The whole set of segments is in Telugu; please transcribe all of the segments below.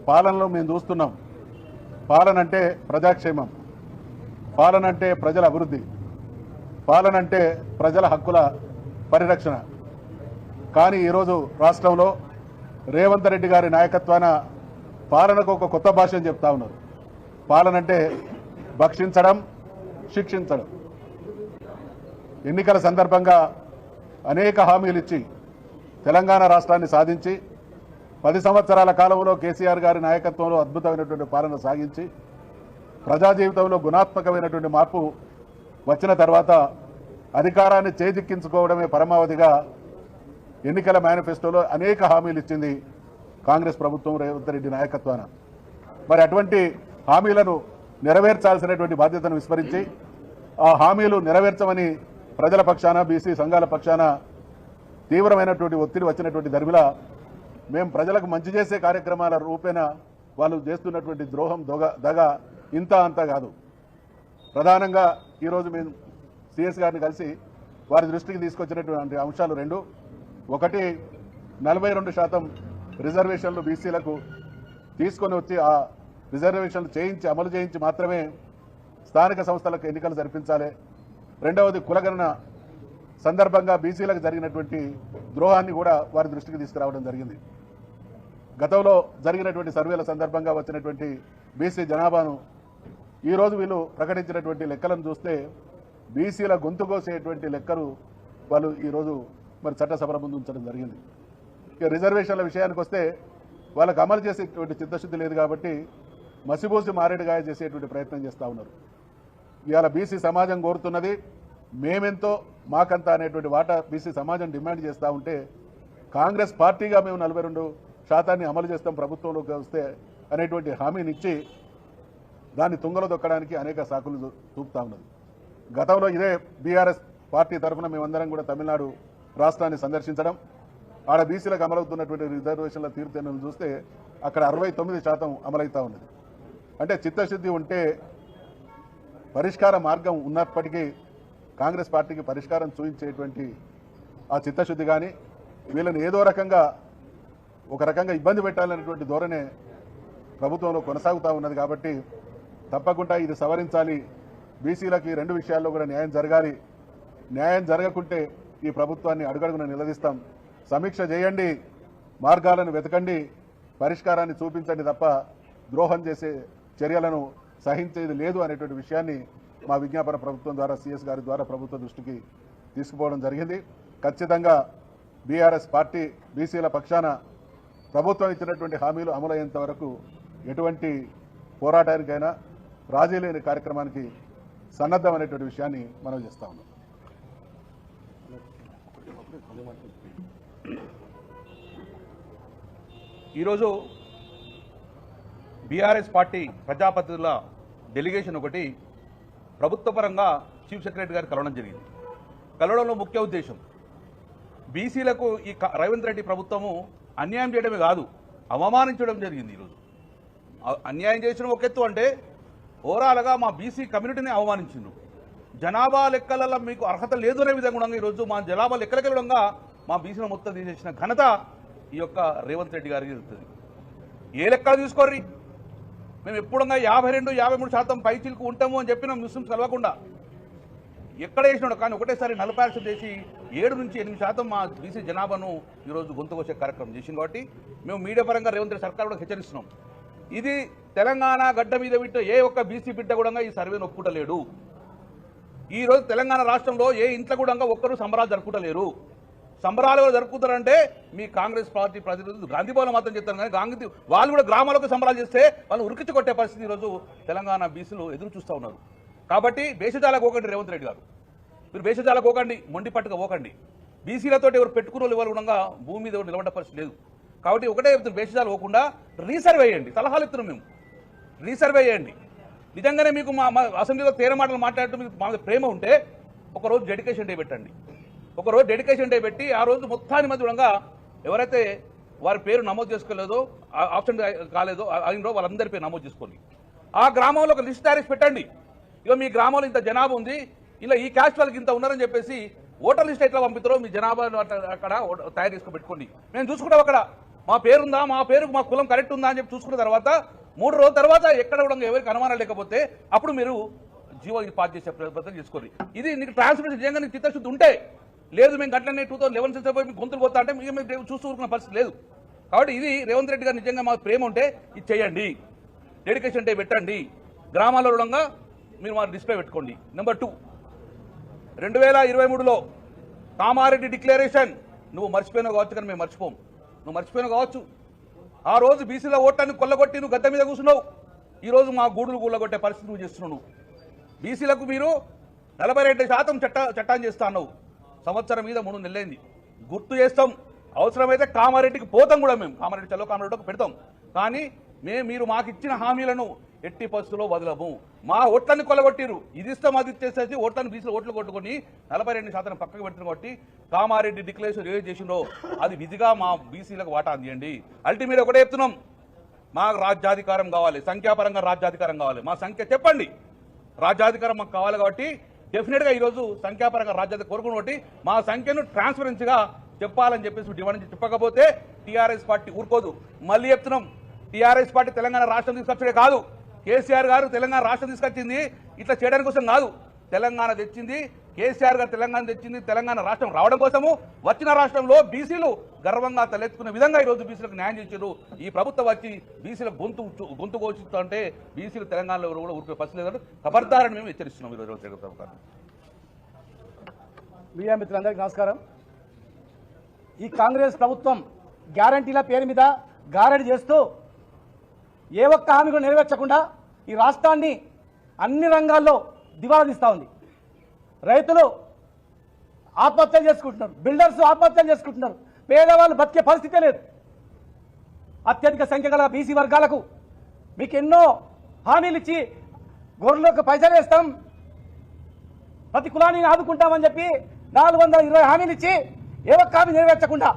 పాలనలో మేము చూస్తున్నాం. పాలన అంటే ప్రజాక్షేమం, పాలన అంటే ప్రజల అభివృద్ధి, పాలన అంటే ప్రజల హక్కుల పరిరక్షణ. కానీ ఈరోజు రాష్ట్రంలో రేవంత్ రెడ్డి గారి నాయకత్వాన పాలనకు ఒక కొత్త భాష చెప్తా ఉన్నారు. పాలన అంటే భక్షించడం, శిక్షించడం. ఎన్నికల సందర్భంగా అనేక హామీలు ఇచ్చి తెలంగాణ రాష్ట్రాన్ని సాధించి 10 సంవత్సరాల కాలంలో కేసీఆర్ గారి నాయకత్వంలో అద్భుతమైనటువంటి పాలన సాగించి ప్రజా జీవితంలో గుణాత్మకమైనటువంటి మార్పు వచ్చిన తర్వాత అధికారాన్ని చేజిక్కించుకోవడమే పరమావధిగా ఎన్నికల మేనిఫెస్టోలో అనేక హామీలు ఇచ్చింది కాంగ్రెస్ ప్రభుత్వం రేవంత్ రెడ్డి నాయకత్వాన. మరి అటువంటి హామీలను నెరవేర్చాల్సినటువంటి బాధ్యతను విస్మరించి ఆ హామీలు నెరవేర్చమని ప్రజల పక్షాన, బీసీ సంఘాల పక్షాన తీవ్రమైనటువంటి ఒత్తిడి వచ్చినటువంటి దరిమిలా మేము ప్రజలకు మంచి చేసే కార్యక్రమాల రూపేణ వాళ్ళు చేస్తున్నటువంటి ద్రోహం, దగ ఇంత అంతా కాదు. ప్రధానంగా ఈరోజు మేము సిఎస్ గారిని కలిసి వారి దృష్టికి తీసుకొచ్చినటువంటి అంశాలు రెండు. ఒకటి, 42% రిజర్వేషన్లు బీసీలకు తీసుకొని వచ్చి ఆ రిజర్వేషన్లు చేయించి అమలు చేయించి మాత్రమే స్థానిక సంస్థలకు ఎన్నికలు జరిపించాలి. రెండవది, కులగణన సందర్భంగా బీసీలకు జరిగినటువంటి ద్రోహాన్ని కూడా వారి దృష్టికి తీసుకురావడం జరిగింది. గతంలో జరిగినటువంటి సర్వేల సందర్భంగా వచ్చినటువంటి బీసీ జనాభాను ఈరోజు వీళ్ళు ప్రకటించినటువంటి లెక్కలను చూస్తే బీసీల గొంతు కోసేటువంటి లెక్కలు వాళ్ళు ఈరోజు మరి చట్టసభల ముందు ఉంచడం జరిగింది. ఇక రిజర్వేషన్ల విషయానికి వస్తే వాళ్ళకు అమలు చేసేటువంటి చిత్తశుద్ధి లేదు కాబట్టి మసిబూసి మారేడుగాయ చేసేటువంటి ప్రయత్నం చేస్తూ ఉన్నారు. ఇవాళ బీసీ సమాజం కోరుతున్నది మేమెంతో మాకంతా అనేటువంటి వాటా బీసీ సమాజం డిమాండ్ చేస్తూ ఉంటే కాంగ్రెస్ పార్టీగా మేము 42% అమలు చేస్తాం ప్రభుత్వంలోకి వస్తే అనేటువంటి హామీని ఇచ్చి దాన్ని తుంగలో దొక్కడానికి అనేక సాకులు చూపుతా ఉన్నది. గతంలో ఇదే బీఆర్ఎస్ పార్టీ తరఫున మేమందరం కూడా తమిళనాడు రాష్ట్రాన్ని సందర్శించడం, ఆడ బీసీలకు అమలవుతున్నటువంటి రిజర్వేషన్ల తీరుతెన్నులు చూస్తే అక్కడ 69% అమలవుతూ ఉన్నది. అంటే చిత్తశుద్ధి ఉంటే పరిష్కార మార్గం ఉన్నప్పటికీ కాంగ్రెస్ పార్టీకి పరిష్కారం చూపించేటువంటి ఆ చిత్తశుద్ధి కానీ వీళ్ళని ఏదో రకంగా ఒక రకంగా ఇబ్బంది పెట్టాలనేటువంటి ధోరణే ప్రభుత్వంలో కొనసాగుతూ ఉన్నది. కాబట్టి తప్పకుండా ఇది సవరించాలి. బీసీలకి 2 విషయాల్లో కూడా న్యాయం జరగాలి. న్యాయం జరగకుంటే ఈ ప్రభుత్వాన్ని అడుగడుగున నిలదీస్తాం. సమీక్ష చేయండి, మార్గాలను వెతకండి, పరిష్కారాన్ని చూపించండి తప్ప ద్రోహం చేసే చర్యలను సహించేది లేదు అనేటువంటి విషయాన్ని మా విజ్ఞాపన ప్రభుత్వం ద్వారా, సిఎస్ గారి ద్వారా ప్రభుత్వ దృష్టికి తీసుకుపోవడం జరిగింది. ఖచ్చితంగా బీఆర్ఎస్ పార్టీ బీసీల పక్షాన ప్రభుత్వం ఇచ్చినటువంటి హామీలు అమలయ్యేంత వరకు ఎటువంటి పోరాటానికైనా రాజీ లేని కార్యక్రమానికి సన్నద్ధం అనేటువంటి విషయాన్ని మనం చేస్తా ఉన్నాం. ఈరోజు బీఆర్ఎస్ పార్టీ ప్రజాప్రతినిధుల డెలిగేషన్ ఒకటి ప్రభుత్వ పరంగా చీఫ్ సెక్రటరీ గారు కలవడం జరిగింది. కలవడంలో ముఖ్య ఉద్దేశం బీసీలకు ఈ రేవంత్ రెడ్డి ప్రభుత్వము అన్యాయం చేయడమే కాదు, అవమానించడం జరిగింది. ఈరోజు అన్యాయం చేసిన ఒక ఎత్తు అంటే ఓవరాల్గా మా బీసీ కమ్యూనిటీని అవమానించిండ్రు. జనాభా లెక్కలలో మీకు అర్హత లేదు అనే విధంగా ఈరోజు మా జనాభా లెక్కలకెళ్ళడంగా మా బీసీలో మొత్తం తీసేసిన ఘనత ఈ యొక్క రేవంత్ రెడ్డి గారికి జరుగుతుంది. ఏ లెక్కలు తీసుకోర్రి, మేము ఎప్పుడుగా 52-53% పైచిలకు ఉంటాము అని చెప్పినాం ముస్లిమ్స్ కలవకుండా. ఎక్కడ వేసినాడు కానీ ఒకటేసారి 40% చేసి 7-8% మా బీసీ జనాభాను ఈరోజు గొంతుకొచ్చే కార్యక్రమం చేసింది. కాబట్టి మేము మీడియా పరంగా రేవంత్ రెడ్డి సర్కార్ కూడా హెచ్చరిస్తున్నాం. ఇది తెలంగాణ గడ్డ మీద విట్ట ఏ ఒక్క బీసీ బిడ్డ కూడా ఈ సర్వేను ఒప్పుకుంటలేడు. ఈరోజు తెలంగాణ రాష్ట్రంలో ఏ ఇంట్లో కూడా ఒక్కరు సంబరాలు జరుపుకుంటలేరు. సంబరాలు జరుపుకుంటారంటే మీ కాంగ్రెస్ పార్టీ ప్రతినిధులు గాంధీ భవన్ మాత్రం చెప్తారు కానీ గాంధీ వాళ్ళు కూడా గ్రామాలకు సంబరాలు చేస్తే వాళ్ళు ఉరికించి కొట్టే పరిస్థితి ఈరోజు తెలంగాణ బీసీలు ఎదురు చూస్తూ ఉన్నారు. కాబట్టి భేషజాలకు పోకండి రేవంత్ రెడ్డి గారు, మీరు భేషజాలకు పోకండి, మొండి పట్టుగా పోకండి. బీసీలతో ఎవరు పెట్టుకున్న వాళ్ళు కూడా భూమి మీద ఎవరు నిలబడ్డ పరిస్థితి లేదు. కాబట్టి ఒకటే చెప్తున్నారు, భేషజాలు పోకుండా రీసర్వే చేయండి. సలహాలు ఇస్తున్నాం మేము, రీసర్వే చేయండి. నిజంగానే మీకు మా అసెంబ్లీలో తేర మాటలు మాట్లాడుతూ మీకు మా ప్రేమ ఉంటే ఒకరోజు డెడికేషన్ డే పెట్టండి. ఒకరోజు డెడికేషన్ డే పెట్టి ఆ రోజు మొత్తాన్ని మధ్య కూడా ఎవరైతే వారి పేరు నమోదు చేసుకోలేదో, ఆప్షన్ కాలేదో అయినో వాళ్ళందరి పేరు నమోదు చేసుకోండి. ఆ గ్రామంలో ఒక లిస్ట్ తయారు పెట్టండి. ఇక మీ గ్రామంలో ఇంత జనాభా ఉంది, ఇలా ఈ క్యాస్ట్ వాళ్ళకి ఇంత ఉన్నారని చెప్పేసి ఓటర్ లిస్ట్ ఎట్లా పంపిస్తారో మీ జనాభా అక్కడ తయారు చేసుకొని పెట్టుకోండి. మేము చూసుకుంటాం. అక్కడ మా పేరుందా, మా పేరు మా కులం కరెక్ట్ ఉందా అని చెప్పి చూసుకున్న తర్వాత 3 రోజుల తర్వాత ఎక్కడ కూడా ఎవరికి అనుమానం లేకపోతే అప్పుడు మీరు జీవో పాస్ చేసే ప్రయత్నం చేసుకోండి. ఇది నీకు ట్రాన్స్పరెన్సీ నిజంగా నీకు చిత్తశుద్ధి ఉంటే, లేదు మేము గట్లనే 2011 పోయి మీకు గొంతులు పోతా అంటే మేము చూస్తూ ఊరుకున్న పరిస్థితి లేదు. కాబట్టి ఇది రేవంత్ రెడ్డి గారు నిజంగా మాకు ప్రేమ ఉంటే ఇది చేయండి, డెడికేషన్ డే పెట్టండి, గ్రామాల్లో రుణంగా మీరు మా డిస్ప్లే పెట్టుకోండి. నెంబర్ 2, 2023లో కామారెడ్డి డిక్లరేషన్ నువ్వు మర్చిపోయినావు కావచ్చు, కానీ మేము మర్చిపోం. నువ్వు మర్చిపోయినావు కావచ్చు. ఆ రోజు బీసీల ఓట్లను కొల్లగొట్టి నువ్వు గద్దె మీద కూర్చున్నావు. ఈ రోజు మా గూడులు కూలగొట్టే పరిస్థితి నువ్వు చేస్తున్నావు. బీసీలకు మీరు 42% చట్టాన్ని చేస్తా అన్నావు. సంవత్సరం మీద 3 నెలలైంది. గుర్తు చేస్తాం, అవసరమైతే కామారెడ్డికి పోతాం కూడా. మేము కామారెడ్డి చలో కామారెడ్డికి పెడతాం. కానీ మీరు మాకు ఇచ్చిన హామీలను ఎట్టి పరిస్థితుల్లో వదలము. మా ఓట్లను కొల్లగొట్టిరు, ఇది ఇస్తాం అది ఇచ్చేసేసి ఓట్లను బీసీలు ఓట్లు కొట్టుకొని 42% పక్కకు పెడుతున్నారు. కాబట్టి కామారెడ్డి డిక్లరేషన్ ఏం చేసిండో అది విధిగా మా బీసీలకు వాటా అందియండి. అల్టిమేట్ ఒకటే చెప్తున్నాం, మాకు రాజ్యాధికారం కావాలి, సంఖ్యాపరంగా రాజ్యాధికారం కావాలి. మా సంఖ్య చెప్పండి, రాజ్యాధికారం మాకు కావాలి. కాబట్టి డెఫినెట్గా ఈరోజు సంఖ్యాపరంగా రాజ్యాధికారం కోరుకుని బట్టి మా సంఖ్యను ట్రాన్స్పరెన్సీగా చెప్పాలని చెప్పేసి డిమాండ్ చెప్పకపోతే టీఆర్ఎస్ పార్టీ ఊరుకోదు. మళ్ళీ చెప్తున్నాం, టీఆర్ఎస్ పార్టీ తెలంగాణ రాష్ట్రం తీసుకొచ్చడే కాదు, కేసీఆర్ గారు తెలంగాణ రాష్ట్రం తీసుకొచ్చింది ఇట్లా చేయడానికి కోసం కాదు. తెలంగాణ తెచ్చింది కేసీఆర్ గారు, తెలంగాణ తెచ్చింది తెలంగాణ రాష్ట్రం రావడం కోసము. వచ్చిన రాష్ట్రంలో బీసీలు గర్వంగా తలెత్తుకునే విధంగా ఈరోజు బీసీలకు న్యాయం చేశారు. ఈ ప్రభుత్వం వచ్చి బీసీల గొంతు కోసిస్తుంటే బీసీలు తెలంగాణలో కూడా ఊరికే పరిస్థితి లేదని ఖబర్దారని మేము హెచ్చరిస్తున్నాం. ఈరోజు మీడియా మిత్రులందరికీ నమస్కారం. ఈ కాంగ్రెస్ ప్రభుత్వం గ్యారంటీల పేరు మీద గారడి చేస్తూ ఏ ఒక్క హామీ కూడా నెరవేర్చకుండా ఈ రాష్ట్రాన్ని అన్ని రంగాల్లో దివాలా తీస్తూ ఉంది. రైతులు ఆత్మహత్యలు చేసుకుంటున్నారు, బిల్డర్స్ ఆత్మహత్యలు చేసుకుంటున్నారు, పేదవాళ్ళు బతికే పరిస్థితే లేదు. అత్యధిక సంఖ్య గల బీసీ వర్గాలకు మీకు ఎన్నో హామీలు ఇచ్చి గొర్రెలకు పైసలు వేస్తాం, ప్రతి కులాన్ని ఆదుకుంటామని చెప్పి 420 హామీలు ఇచ్చి ఏ ఒక్క హామీ నెరవేర్చకుండా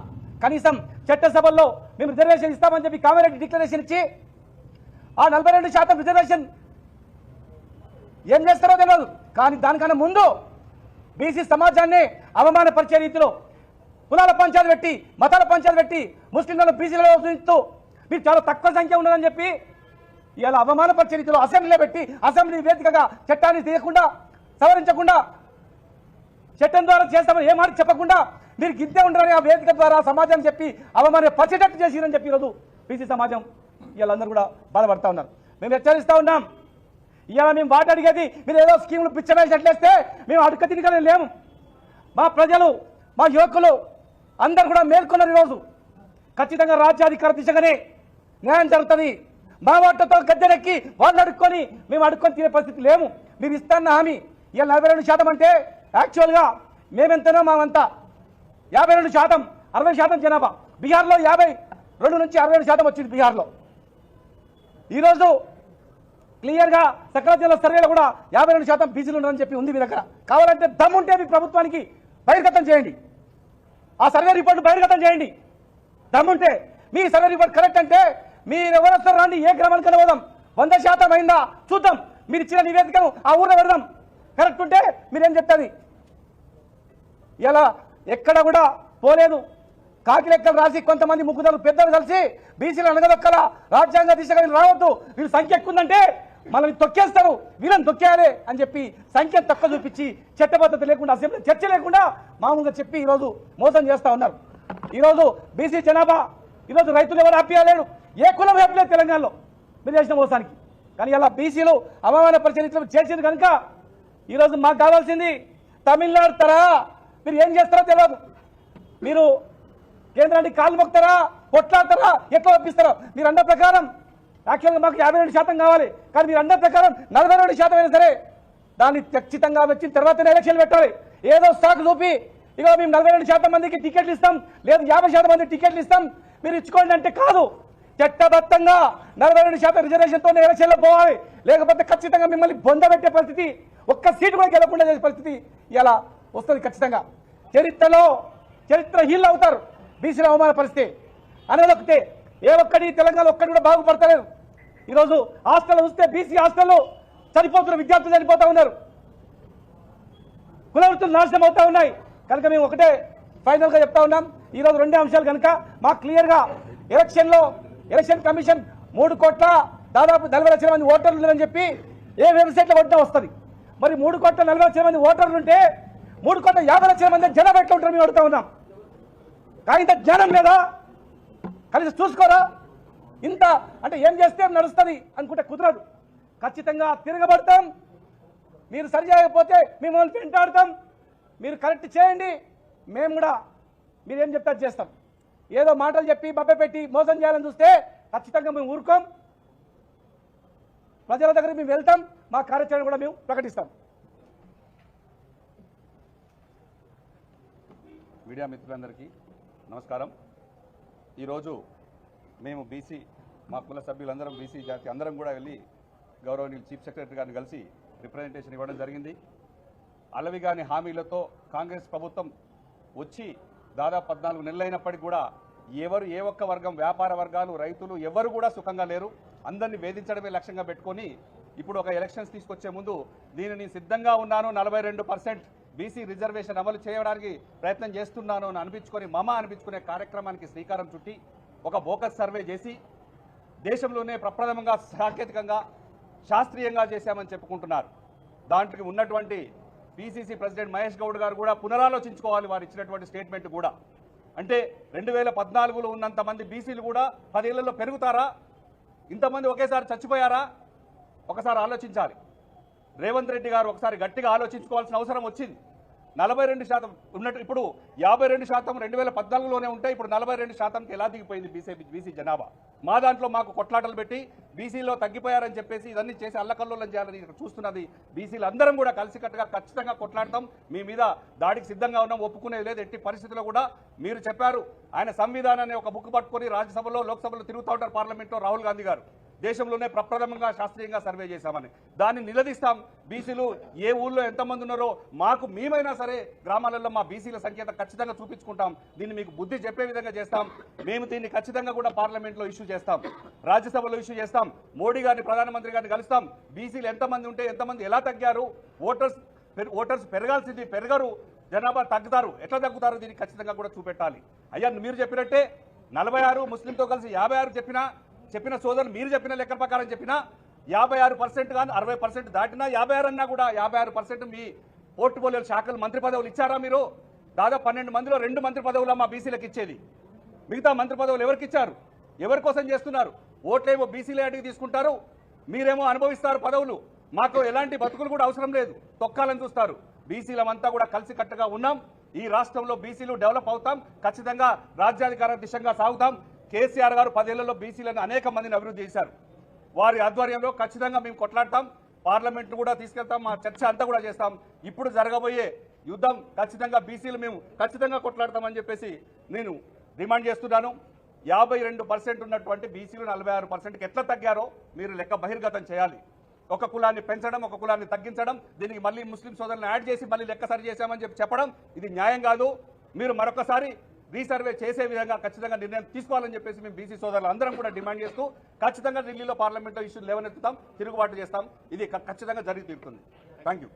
కనీసం చట్టసభల్లో మేము రిజర్వేషన్ ఇస్తామని చెప్పి కామారెడ్డి డిక్లరేషన్ ఇచ్చి ఆ 42% రిజర్వేషన్ ఏం చేస్తారో తెలియదు. కానీ దానికన్నా ముందు బీసీ సమాజాన్ని అవమానపరిచే రీతిలో కులాల పంచాయతీ పెట్టి, మతాల పంచాయతీ పెట్టి, ముస్లింలను బీసీలలో చూపిస్తూ మీరు చాలా తక్కువ సంఖ్య ఉన్నదని చెప్పి ఇలా అవమానపరిచే రీతిలో అసెంబ్లీలో పెట్టి, అసెంబ్లీ వేదికగా చట్టాన్ని తీయకుండా, సవరించకుండా, చట్టం ద్వారా చేస్తామని ఏ మాట చెప్పకుండా మీరు గిద్దే ఉండరని ఆ వేదిక ద్వారా సమాజం చెప్పి అవమానపరిచేటట్టు చేసిరని చెప్పి ఈరోజు బీసీ సమాజం వీళ్ళందరూ కూడా బాధపడతా ఉన్నారు. మేము హెచ్చరిస్తూ ఉన్నాం. ఇవాళ మేము వాటి అడిగేది మీరు ఏదో స్కీములు పిచ్చమేసినట్లేస్తే మేము అడుక తినకనే లేము. మా ప్రజలు, మా యువకులు అందరూ కూడా మేల్కొన్నారు. ఈరోజు ఖచ్చితంగా రాజ్యాధికార దిశగానే న్యాయం జరుగుతుంది. మా వాటితో గద్దెనెక్కి వాళ్ళు అడుక్కొని మేము అడుక్కొని తినే పరిస్థితి లేము. మీరు ఇస్తాన్న హామీ ఇవాళ 42% అంటే యాక్చువల్గా మేమెంతనో మామంతా 52%, 60% జనాభా. బీహార్లో 52 నుంచి 67% వచ్చింది బీహార్లో. ఈరోజు క్లియర్గా సకల జిల్లా సర్వేలో కూడా 52% బీసీలు ఉన్నారని చెప్పి ఉంది మీ దగ్గర. కావాలంటే దమ్ముంటే మీ ప్రభుత్వానికి బహిర్గతం చేయండి, ఆ సర్వే రిపోర్ట్ బహిర్గతం చేయండి. దమ్ముంటే మీ సర్వే రిపోర్ట్ కరెక్ట్ అంటే మీరు ఎవరు వస్తారు రండి, ఏ గ్రామానికి పోదాం, 100% అయిందా చూద్దాం, మీరు ఇచ్చిన నివేదికను ఆ ఊరిలో పెడదాం. కరెక్ట్ ఉంటే మీరేం చెప్తుంది. ఇలా ఎక్కడ కూడా పోలేదు. కాకి లెక్కలు రాసి కొంతమంది ముగ్గురు పెద్దలు కలిసి బీసీలు అనగదొక్కల రాజ్యాంగ దిశగా రావద్దు, వీళ్ళు సంఖ్య ఎక్కువ ఉందంటే మనల్ని తొక్కేస్తారు, వీళ్ళని తొక్కేయాలి అని చెప్పి సంఖ్య తక్కువ చూపించి చట్టబద్ధత లేకుండా, అసెంబ్లీ చర్చ లేకుండా మామూలుగా చెప్పి ఈరోజు మోసం చేస్తూ ఉన్నారు. ఈరోజు బీసీ జనాభా, ఈరోజు రైతులు ఎవరు హ్యాపీగా లేడు, ఏ కులం హ్యాపీ లేదు తెలంగాణలో మీరు చేసిన మోసానికి. కానీ ఇలా బీసీలు అవమానపరిచే చేసింది కనుక ఈరోజు మాకు కావాల్సింది తమిళనాడు తరహా మీరు ఏం చేస్తారో తెలియదు. మీరు కేంద్రానికి కాళ్ళు మొక్తారా, కొట్లాడతారా, ఎట్లా ఒప్పిస్తారో మీరు అన్న ప్రకారం. యాక్చువల్గా మాకు 52% కావాలి, కానీ మీరు అన్న ప్రకారం 42% అయినా సరే దాన్ని ఖచ్చితంగా వచ్చిన తర్వాతనే ఎలక్షన్లు పెట్టాలి. ఏదో స్టాక్ చూపి ఇక మేము 42% మందికి టికెట్లు ఇస్తాం, లేదు 50% మంది టికెట్లు ఇస్తాం, మీరు ఇచ్చుకోండి అంటే కాదు. చట్టబద్ధంగా 42% రిజర్వేషన్తో ఎలక్షన్లో పోవాలి. లేకపోతే ఖచ్చితంగా మిమ్మల్ని బొందబెట్టే పరిస్థితి, ఒక్క సీటు కూడా గెలవకుండా చేసే పరిస్థితి ఇలా వస్తుంది ఖచ్చితంగా. చరిత్రహీనులు అవుతారు బీసీల అవమానపరిస్తే. అనదొక్కటే ఏ ఒక్కటి తెలంగాణ ఒక్కటి కూడా బాగుపడతలేదు. ఈరోజు హాస్టల్ చూస్తే బీసీ హాస్టల్లో చనిపోతున్న విద్యార్థులు చనిపోతూ ఉన్నారు, కుల వృత్తులు నాశనం అవుతా ఉన్నాయి. కనుక మేము ఒకటే ఫైనల్గా చెప్తా ఉన్నాం, ఈరోజు రెండే అంశాలు కనుక మాకు క్లియర్గా ఎలక్షన్ కమిషన్ 3 కోట్ల దాదాపు 40 లక్షల మంది ఓటర్లు ఉన్నారని చెప్పి ఏ వెబ్సైట్లో కొట్టినా వస్తుంది. మరి 3 కోట్ల 40 లక్షల మంది ఓటర్లు ఉంటే 3 కోట్ల 50 లక్షల మంది జనాభా ఎట్లా ఉంటారు మేము అడుగుతా ఉన్నాం. ఇంత జ్ఞానం లేదా? కలిసి చూసుకోరా? ఇంత అంటే ఏం చేస్తే నడుస్తుంది అనుకుంటే కుదరదు. ఖచ్చితంగా తిరగబడతాం. మీరు సరి చేయకపోతే మిమ్మల్ని వెంటాడతాం. మీరు కరెక్ట్ చేయండి, మేము కూడా మీరేం చెప్తే అది చేస్తాం. ఏదో మాటలు చెప్పి పెట్టి మోసం చేయాలని చూస్తే ఖచ్చితంగా మేము ఊరుకోం. ప్రజల దగ్గర మేము వెళ్తాం, మా కార్యాచరణ కూడా మేము ప్రకటిస్తాం. మీడియా మిత్రులందరికీ నమస్కారం. ఈరోజు మేము బీసీ మా కుల సభ్యులందరం బీసీ జాతి అందరం కూడా వెళ్ళి గౌరవనీయులు చీఫ్ సెక్రటరీ గారిని కలిసి రిప్రజెంటేషన్ ఇవ్వడం జరిగింది. అలవిగాని హామీలతో కాంగ్రెస్ ప్రభుత్వం వచ్చి దాదాపు 14 నెలలైనప్పటికీ కూడా ఎవరు ఏ ఒక్క వర్గం వ్యాపార వర్గాలు రైతులు ఎవరు కూడా సుఖంగా లేరు. అందరినీ వేధించడమే లక్ష్యంగా పెట్టుకొని ఇప్పుడు ఒక ఎలక్షన్స్ తీసుకొచ్చే ముందు దీనిని సిద్ధంగా ఉన్నాను 42% బీసీ రిజర్వేషన్ అమలు చేయడానికి ప్రయత్నం చేస్తున్నాను అని అనిపించుకునే కార్యక్రమానికి శ్రీకారం చుట్టి ఒక బోకస్ సర్వే చేసి దేశంలోనే ప్రప్రథమంగా సాంకేతికంగా శాస్త్రీయంగా చేశామని చెప్పుకుంటున్నారు. దాంట్లోకి ఉన్నటువంటి పిసిసి ప్రెసిడెంట్ మహేష్ గౌడ్ గారు కూడా పునరాలోచించుకోవాలి వారు ఇచ్చినటువంటి స్టేట్మెంట్ కూడా. అంటే 2014లో ఉన్నంత మంది బీసీలు కూడా 10 ఏళ్లలో పెరుగుతారా? ఇంతమంది ఒకేసారి చచ్చిపోయారా? ఒకసారి ఆలోచించాలి. రేవంత్ రెడ్డి గారు ఒకసారి గట్టిగా ఆలోచించుకోవాల్సిన అవసరం వచ్చింది. 42% ఉన్నట్టు ఇప్పుడు 52% 2014లోనే ఉంటే ఇప్పుడు 42%కి ఎలా దిగిపోయింది బీసీ జనాభా? మా దాంట్లో మాకు కొట్లాటలు పెట్టి బీసీలో తగ్గిపోయారని చెప్పేసి ఇవన్నీ చేసి అల్లకల్లోలం చేయాలని చూస్తున్నది బీసీలు అందరం కూడా కలిసికట్టుగా ఖచ్చితంగా కొట్లాడతాం. మీ మీద దాడికి సిద్ధంగా ఉన్నాం, ఒప్పుకునేది లేదు ఎట్టి పరిస్థితుల్లో కూడా. మీరు చెప్పారు ఆయన సంవిధానాన్ని ఒక బుక్ పట్టుకొని రాజ్యసభలో లోక్సభలో తిరుగుతూ ఉంటారు పార్లమెంట్లో రాహుల్ గాంధీ గారు. దేశంలోనే ప్రప్రథమంగా శాస్త్రీయంగా సర్వే చేశామని దాన్ని నిలదీస్తాం. బీసీలు ఏ ఊళ్ళో ఎంతమంది ఉన్నారో మాకు మేమైనా సరే గ్రామాలలో మా బీసీల సంఖ్య ఖచ్చితంగా చూపించుకుంటాం. దీన్ని మీకు బుద్ధి చెప్పే విధంగా చేస్తాం. మేము దీన్ని ఖచ్చితంగా కూడా పార్లమెంట్లో ఇష్యూ చేస్తాం, రాజ్యసభలో ఇష్యూ చేస్తాం, మోడీ గారిని ప్రధానమంత్రి గారిని కలుస్తాం. బీసీలు ఎంతమంది ఉంటే ఎంతమంది ఎలా తగ్గారు, ఓటర్స్ పెరగాల్సింది పెరగరు, జనాభా తగ్గుతారు, ఎట్లా తగ్గుతారు దీన్ని ఖచ్చితంగా కూడా చూపెట్టాలి. అయ్యా మీరు చెప్పినట్టే 46 ముస్లింతో కలిసి 56 చెప్పిన సోదరులు మీరు చెప్పిన లెక్క ప్రకారం చెప్పినా 56% కానీ 60% దాటినా 56 అన్నా కూడా 56% మీ పోర్ట్ఫోలియో శాఖలు మంత్రి పదవులు ఇచ్చారా మీరు? దాదాపు 12 మందిలో 2 మంత్రి పదవులు మా బీసీలకు ఇచ్చేది. మిగతా మంత్రి పదవులు ఎవరికి ఇచ్చారు? ఎవరి కోసం చేస్తున్నారు? ఓట్లేమో బీసీలే అడిగి తీసుకుంటారు, మీరేమో అనుభవిస్తారు పదవులు. మాకు ఎలాంటి బతుకులు కూడా అవసరం లేదు, తొక్కాలని చూస్తారు. బీసీలమంతా కూడా కలిసికట్టుగా ఉన్నాం. ఈ రాష్ట్రంలో బీసీలు డెవలప్ అవుతాం, ఖచ్చితంగా రాజ్యాధికార దిశగా సాగుతాం. కేసీఆర్ గారు 10 ఏళ్లలో బీసీలను అనేక మందిని అభివృద్ధి చేశారు. వారి ఆధ్వర్యంలో ఖచ్చితంగా మేము కొట్లాడతాం, పార్లమెంట్ను కూడా తీసుకెళ్తాం, మా చర్చ అంతా కూడా చేస్తాం. ఇప్పుడు జరగబోయే యుద్ధం ఖచ్చితంగా బీసీలు మేము ఖచ్చితంగా కొట్లాడతామని చెప్పేసి నేను డిమాండ్ చేస్తున్నాను. 52% ఉన్నటువంటి బీసీలు 46%కి ఎట్లా తగ్గారో మీరు లెక్క బహిర్గతం చేయాలి. ఒక కులాన్ని పెంచడం, ఒక కులాన్ని తగ్గించడం, దీనికి మళ్ళీ ముస్లిం సోదరులను యాడ్ చేసి మళ్ళీ లెక్క సరి చేశామని చెప్పడం ఇది న్యాయం కాదు. మీరు మరొకసారి రీసర్వే చేసే విధంగా ఖచ్చితంగా నిర్ణయం తీసుకోవాలని చెప్పేసి మేము బీసీ సోదరులు అందరం కూడా డిమాండ్ చేస్తూ ఖచ్చితంగా ఢిల్లీలో పార్లమెంట్లో ఇష్యూలు లేవనెత్తుతాం, తిరుగుబాటు చేస్తాం. ఇది ఖచ్చితంగా జరిగి తీరుతుంది. Thank you.